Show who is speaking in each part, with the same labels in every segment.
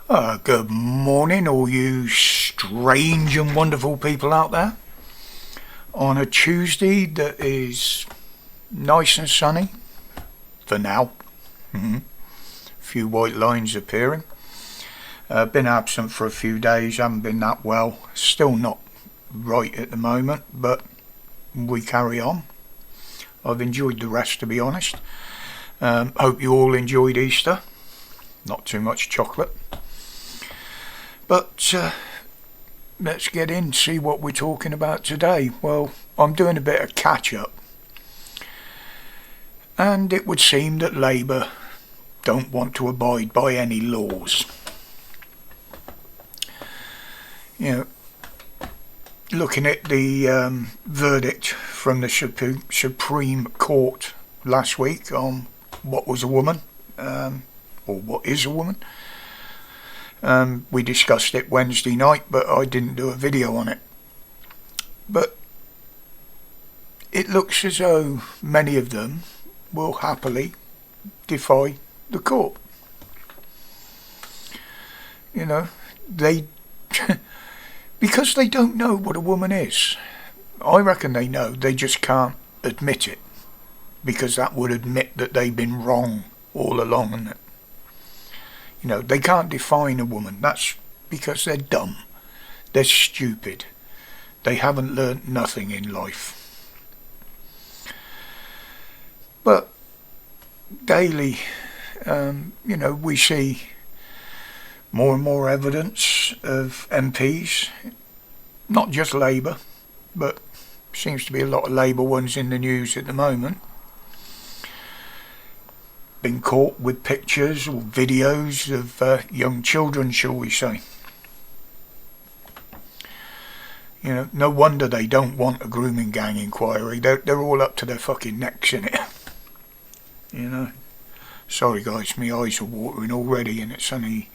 Speaker 1: Good morning, all you strange and wonderful people out there. On a Tuesday that is nice and sunny, for now. A few white lines appearing. Been absent for a few days, haven't been that well. Still not right at the moment, but we carry on. I've enjoyed the rest, to be honest. Hope you all enjoyed Easter. Not too much chocolate. But let's get in, see what we're talking about today. Well, I'm doing a bit of catch-up. And it would seem that Labour don't want to abide by any laws. You know, looking at the verdict from the Supreme Court last week on what was a woman, or what is a woman. We discussed it Wednesday night, but I didn't do a video on it. But it looks as though many of them will happily defy the court. You know, they because they don't know what a woman is. I reckon they know, they just can't admit it, because that would admit that they've been wrong all along, and that, you know, they can't define a woman. That's because they're dumb, they're stupid, they haven't learnt nothing in life. But daily, you know, we see more and more evidence of MPs, not just Labour, but seems to be a lot of Labour ones in the news at the moment, been caught with pictures or videos of young children, shall we say. You know, no wonder they don't want a grooming gang inquiry. They're all up to their fucking necks in it. You know, sorry guys, my eyes are watering already, and it's only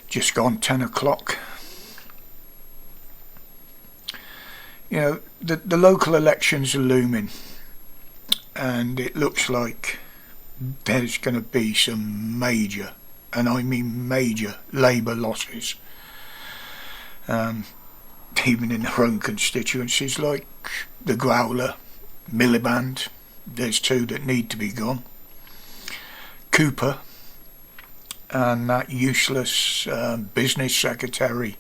Speaker 1: just gone 10 o'clock. You know, the local elections are looming, and it looks like there's going to be some major, and I mean major, Labour losses. Even in their own constituencies, like the Growler, Miliband, there's two that need to be gone. Cooper, and that useless business secretary,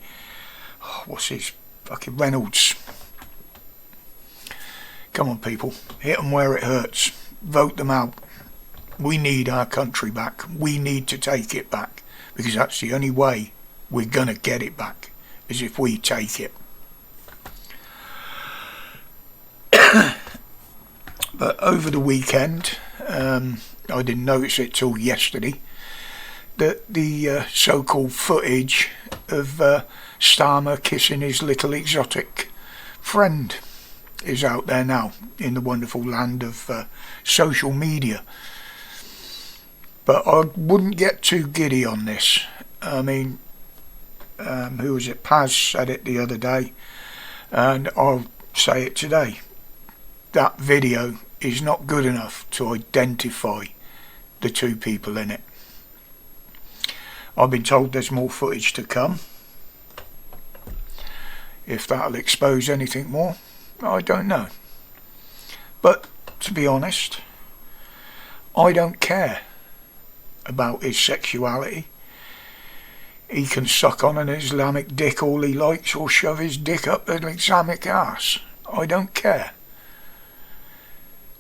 Speaker 1: what's his fucking Reynolds. Come on people, hit them where it hurts, vote them out. We need our country back, we need to take it back, because that's the only way we're gonna get it back, is if we take it. But over the weekend, I didn't notice it till yesterday, that the so-called footage of Starmer kissing his little exotic friend is out there now in the wonderful land of social media. But I wouldn't get too giddy on this. I mean, who was it? Paz said it the other day, and I'll say it today. That video is not good enough to identify the two people in it. I've been told there's more footage to come. If that'll expose anything more, I don't know. But to be honest, I don't care about his sexuality. He can suck on an Islamic dick all he likes, or shove his dick up an Islamic ass. I don't care.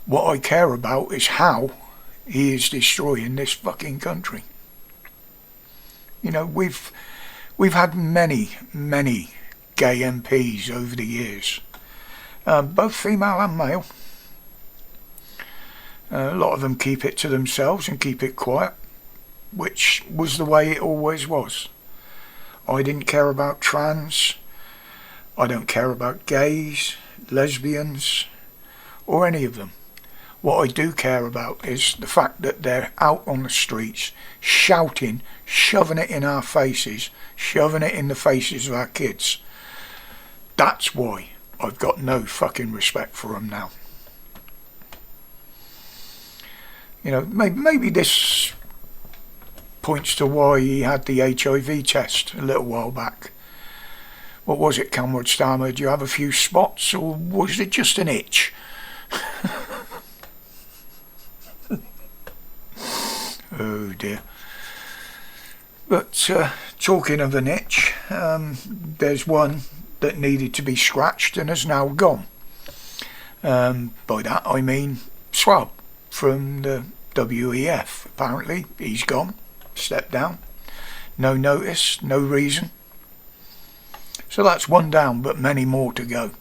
Speaker 1: What I care about is how he is destroying this fucking country. You know, we've had many gay MPs over the years, both female and male. A lot of them keep it to themselves and keep it quiet, which was the way it always was. I didn't care about trans, I don't care about gays, lesbians, or any of them. What I do care about is the fact that they're out on the streets shouting, shoving it in our faces, shoving it in the faces of our kids. That's why I've got no fucking respect for them now. You know, maybe this points to why he had the HIV test a little while back. What was it, Comrade Starmer? Do you have a few spots, or was it just an itch? Oh dear. But talking of an itch, there's one that needed to be scratched and has now gone. By that I mean Swab from the WEF. Apparently he's gone, stepped down. No notice, no reason. So that's one down, but many more to go.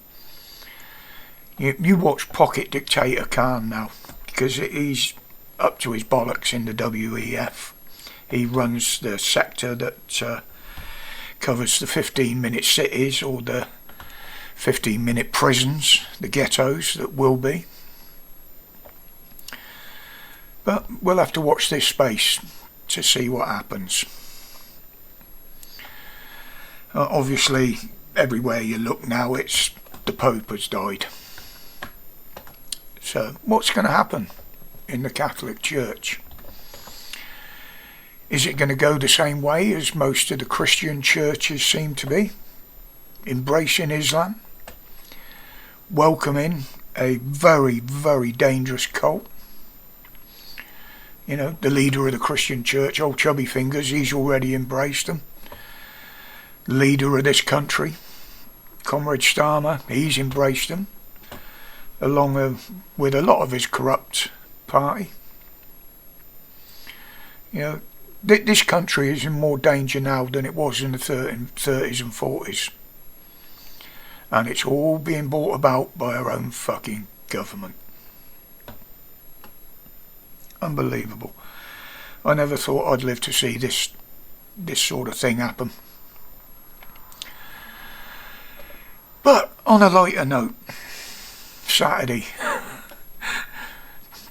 Speaker 1: You watch Pocket Dictator Khan now, because he's up to his bollocks in the WEF. He runs the sector that covers the 15-minute cities, or the 15-minute prisons, the ghettos that will be. But we'll have to watch this space to see what happens. Obviously, everywhere you look now, it's the Pope has died. So, what's going to happen in the Catholic Church? Is it going to go the same way as most of the Christian churches seem to be? Embracing Islam? Welcoming a very, very dangerous cult? You know, the leader of the Christian church, old Chubby Fingers, he's already embraced them. Leader of this country, Comrade Starmer, he's embraced them, along with a lot of his corrupt party. You know, this country is in more danger now than it was in the 30s and 40s. And it's all being brought about by our own fucking government. Unbelievable. I never thought I'd live to see this sort of thing happen. But on a lighter note, Saturday,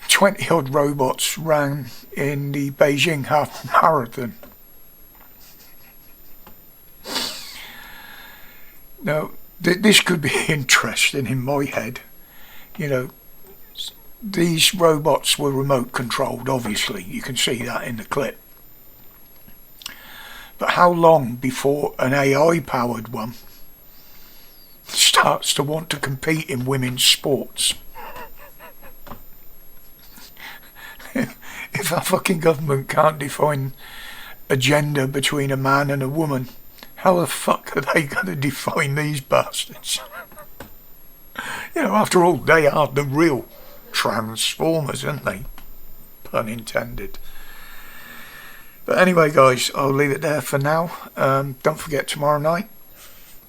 Speaker 1: 20 odd robots ran in the Beijing half marathon. Now, this could be interesting in my head. You know, these robots were remote controlled, obviously. You can see that in the clip. But how long before an AI powered one starts to want to compete in women's sports? If our fucking government can't define a gender between a man and a woman, how the fuck are they going to define these bastards? You know, after all, they are the real transformers, aren't they? Pun intended. But anyway, guys, I'll leave it there for now. Don't forget, tomorrow night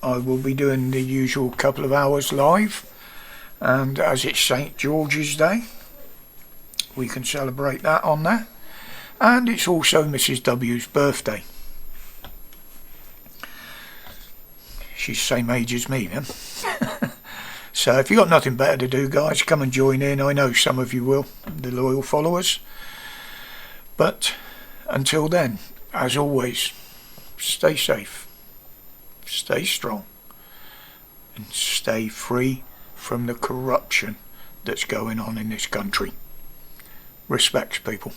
Speaker 1: I will be doing the usual couple of hours live, and as it's St. George's Day, we can celebrate that on there, and it's also Mrs. W's birthday. She's the same age as me then. So if you've got nothing better to do, guys, come and join in. I know some of you will, the loyal followers. But until then, as always, stay safe, stay strong, and stay free from the corruption that's going on in this country. Respects, people.